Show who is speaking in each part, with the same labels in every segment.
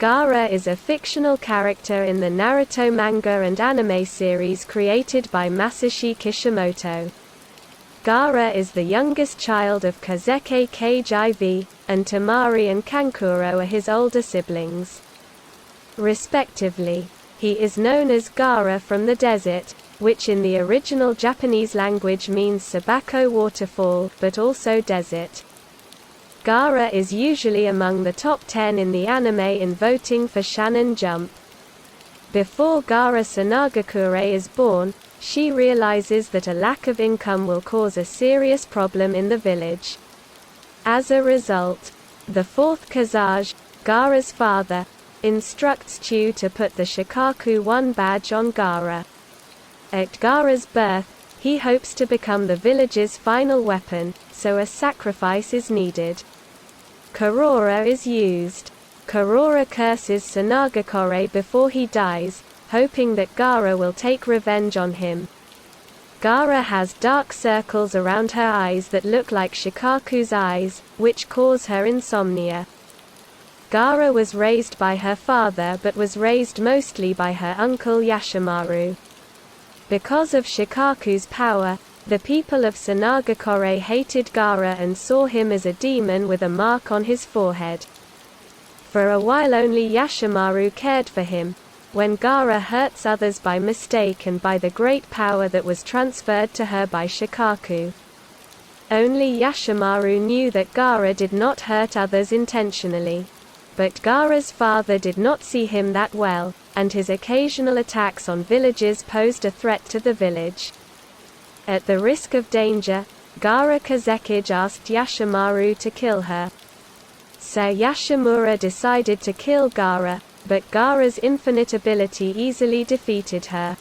Speaker 1: Gaara is a fictional character in the Naruto manga and anime series created by Masashi Kishimoto. Gaara is the youngest child of Kazeke Kage IV, and Temari and Kankuro are his older siblings. Respectively. He is known as Gaara from the desert, which in the original Japanese language means Sabako waterfall, but also desert. Gaara is usually among the top 10 in the anime in voting for Shonen Jump. Before Gaara Sanagakure is born, she realizes that a lack of income will cause a serious problem in the village. As a result, the fourth Kazage, Gaara's father, instructs Chu to put the Shikaku-1 badge on Gaara. At Gaara's birth, he hopes to become the village's final weapon, so a sacrifice is needed. Kurora is used. Kurora curses Sanagakure before he dies, hoping that Gaara will take revenge on him. Gaara has dark circles around her eyes that look like Shikaku's eyes, which cause her insomnia. Gaara was raised by her father but was raised mostly by her uncle Yashimaru. Because of Shikaku's power, the people of Sanagakure hated Gaara and saw him as a demon with a mark on his forehead. For a while only Yashimaru cared for him. When Gaara hurts others by mistake and by the great power that was transferred to her by Shikaku. Only Yashimaru knew that Gaara did not hurt others intentionally. But Gaara's father did not see him that well, and his occasional attacks on villagers posed a threat to the village. At the risk of danger, Gaara Kazekage asked Yashimaru to kill her. Sir Yashimura decided to kill Gaara, but Gaara's infinite ability easily defeated her.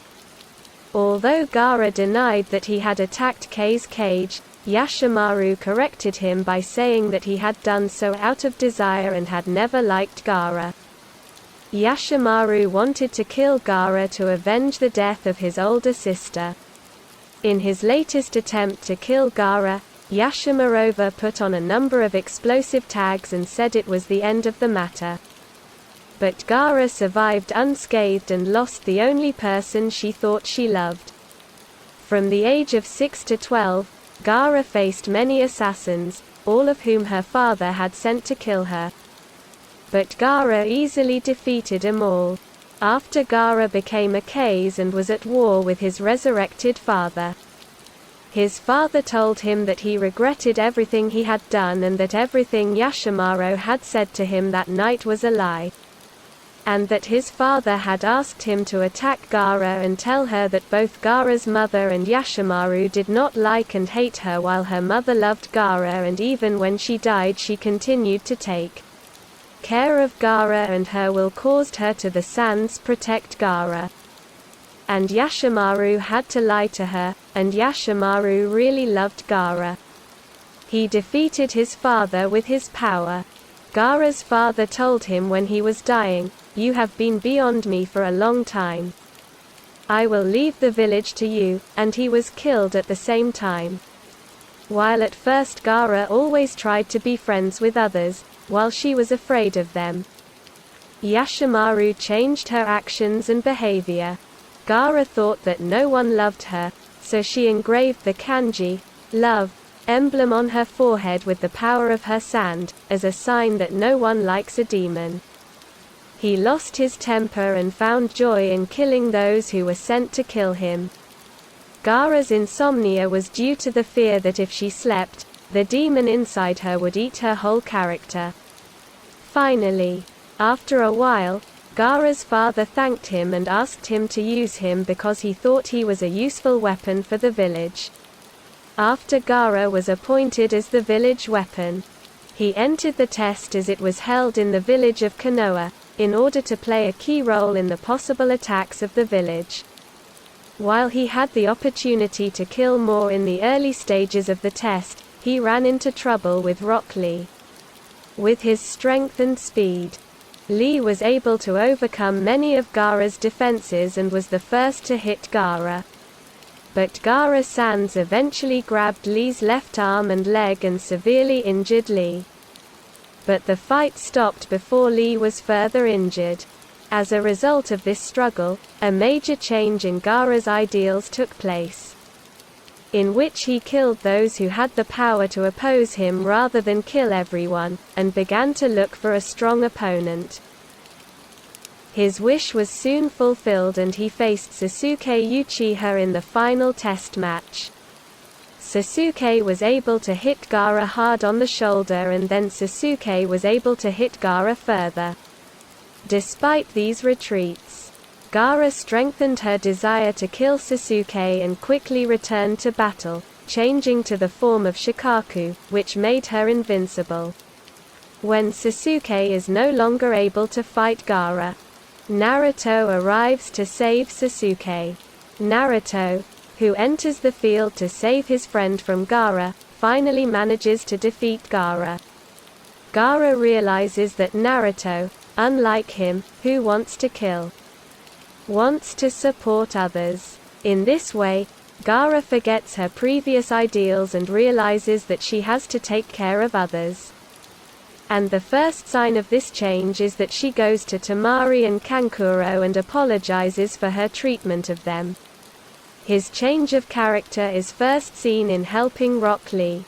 Speaker 1: Although Gaara denied that he had attacked Kei's cage, Yashimaru corrected him by saying that he had done so out of desire and had never liked Gaara. Yashimaru wanted to kill Gaara to avenge the death of his older sister. In his latest attempt to kill Gaara, Yashimarova put on a number of explosive tags and said it was the end of the matter. But Gaara survived unscathed and lost the only person she thought she loved. From the age of 6 to 12, Gaara faced many assassins, all of whom her father had sent to kill her. But Gaara easily defeated them all. After Gaara became a Kase and was at war with his resurrected father. His father told him that he regretted everything he had done and that everything Yashimaru had said to him that night was a lie. And that his father had asked him to attack Gaara and tell her that both Gaara's mother and Yashimaru did not like and hate her while her mother loved Gaara, and even when she died she continued to take care of Gaara and her will caused her to the sands protect Gaara. And Yashimaru had to lie to her, and Yashimaru really loved Gaara. He defeated his father with his power. Gaara's father told him when he was dying, "You have been beyond me for a long time. I will leave the village to you," and he was killed at the same time. While at first Gaara always tried to be friends with others, while she was afraid of them, Yashimaru changed her actions and behavior. Gaara thought that no one loved her, so she engraved the kanji, love, emblem on her forehead with the power of her sand, as a sign that no one likes a demon. He lost his temper and found joy in killing those who were sent to kill him. Gaara's insomnia was due to the fear that if she slept, the demon inside her would eat her whole character. Finally, after a while, Gaara's father thanked him and asked him to use him because he thought he was a useful weapon for the village. After Gaara was appointed as the village weapon, he entered the test as it was held in the village of Konoha, in order to play a key role in the possible attacks of the village. While he had the opportunity to kill more in the early stages of the test, he ran into trouble with Rock Lee. With his strength and speed, Lee was able to overcome many of Gaara's defenses and was the first to hit Gaara. But Gaara Sans eventually grabbed Lee's left arm and leg and severely injured Lee. but the fight stopped before Lee was further injured. As a result of this struggle, a major change in Gaara's ideals took place, in which he killed those who had the power to oppose him rather than kill everyone, and began to look for a strong opponent. His wish was soon fulfilled and he faced Sasuke Uchiha in the final test match. Sasuke was able to hit Gaara hard on the shoulder and then Sasuke was able to hit Gaara further. Despite these retreats, Gaara strengthened her desire to kill Sasuke and quickly returned to battle, changing to the form of Shikaku, which made her invincible. When Sasuke is no longer able to fight Gaara, Naruto arrives to save Sasuke. Naruto, who enters the field to save his friend from Gaara, finally manages to defeat Gaara. Gaara realizes that Naruto, unlike him, who wants to kill, wants to support others. In this way, Gaara forgets her previous ideals and realizes that she has to take care of others. And the first sign of this change is that she goes to Temari and Kankuro and apologizes for her treatment of them. His change of character is first seen in helping Rock Lee,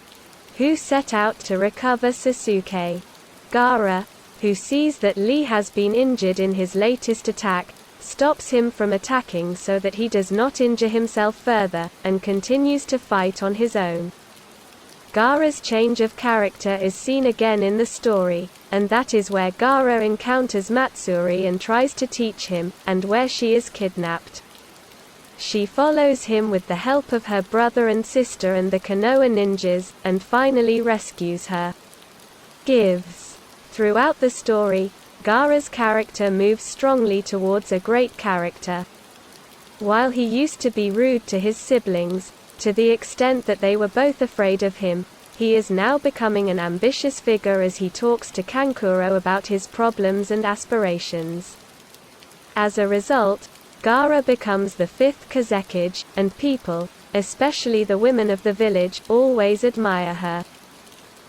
Speaker 1: who set out to recover Sasuke. Gaara, who sees that Lee has been injured in his latest attack, stops him from attacking so that he does not injure himself further, and continues to fight on his own. Gaara's change of character is seen again in the story, and that is where Gaara encounters Matsuri and tries to teach him, and where she is kidnapped. She follows him with the help of her brother and sister and the Konoha ninjas, and finally rescues her. Throughout the story, Gaara's character moves strongly towards a great character. While he used to be rude to his siblings, to the extent that they were both afraid of him, he is now becoming an ambitious figure as he talks to Kankuro about his problems and aspirations. As a result, Gaara becomes the fifth Kazekage, and people, especially the women of the village, always admire her.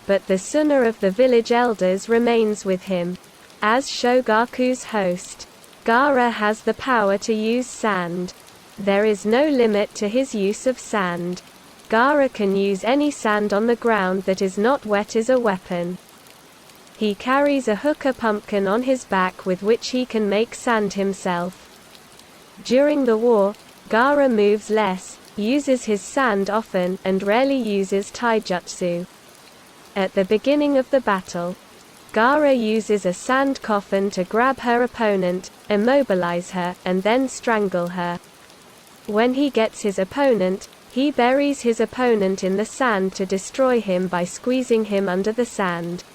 Speaker 1: But the Suna of the village elders remains with him. As Shogaku's host, Gaara has the power to use sand. There is no limit to his use of sand. Gaara can use any sand on the ground that is not wet as a weapon. He carries a hookah pumpkin on his back with which he can make sand himself. During the war, Gaara moves less, uses his sand often, and rarely uses taijutsu. At the beginning of the battle, Gaara uses a sand coffin to grab her opponent, immobilize her, and then strangle her. When he gets his opponent, he buries his opponent in the sand to destroy him by squeezing him under the sand.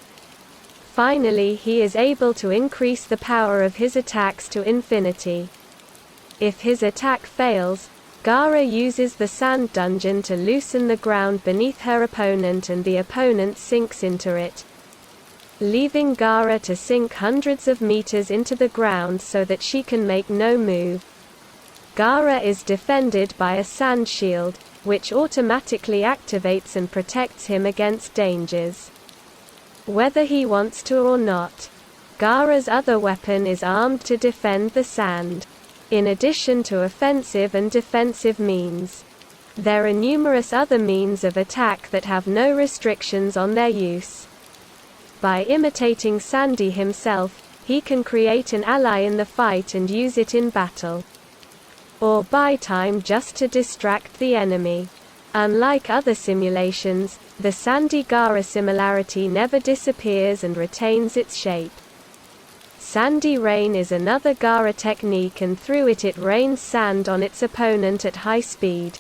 Speaker 1: Finally, he is able to increase the power of his attacks to infinity. If his attack fails, Gaara uses the sand dungeon to loosen the ground beneath her opponent and the opponent sinks into it, leaving Gaara to sink hundreds of meters into the ground so that she can make no move. Gaara is defended by a sand shield, which automatically activates and protects him against dangers, whether he wants to or not. Gaara's other weapon is armed to defend the sand. In addition to offensive and defensive means, there are numerous other means of attack that have no restrictions on their use. By imitating Sandy himself, he can create an ally in the fight and use it in battle, or buy time just to distract the enemy. Unlike other simulations, the Sandy-Gaara similarity never disappears and retains its shape. Sandy Rain is another Gaara technique, and through it rains sand on its opponent at high speed.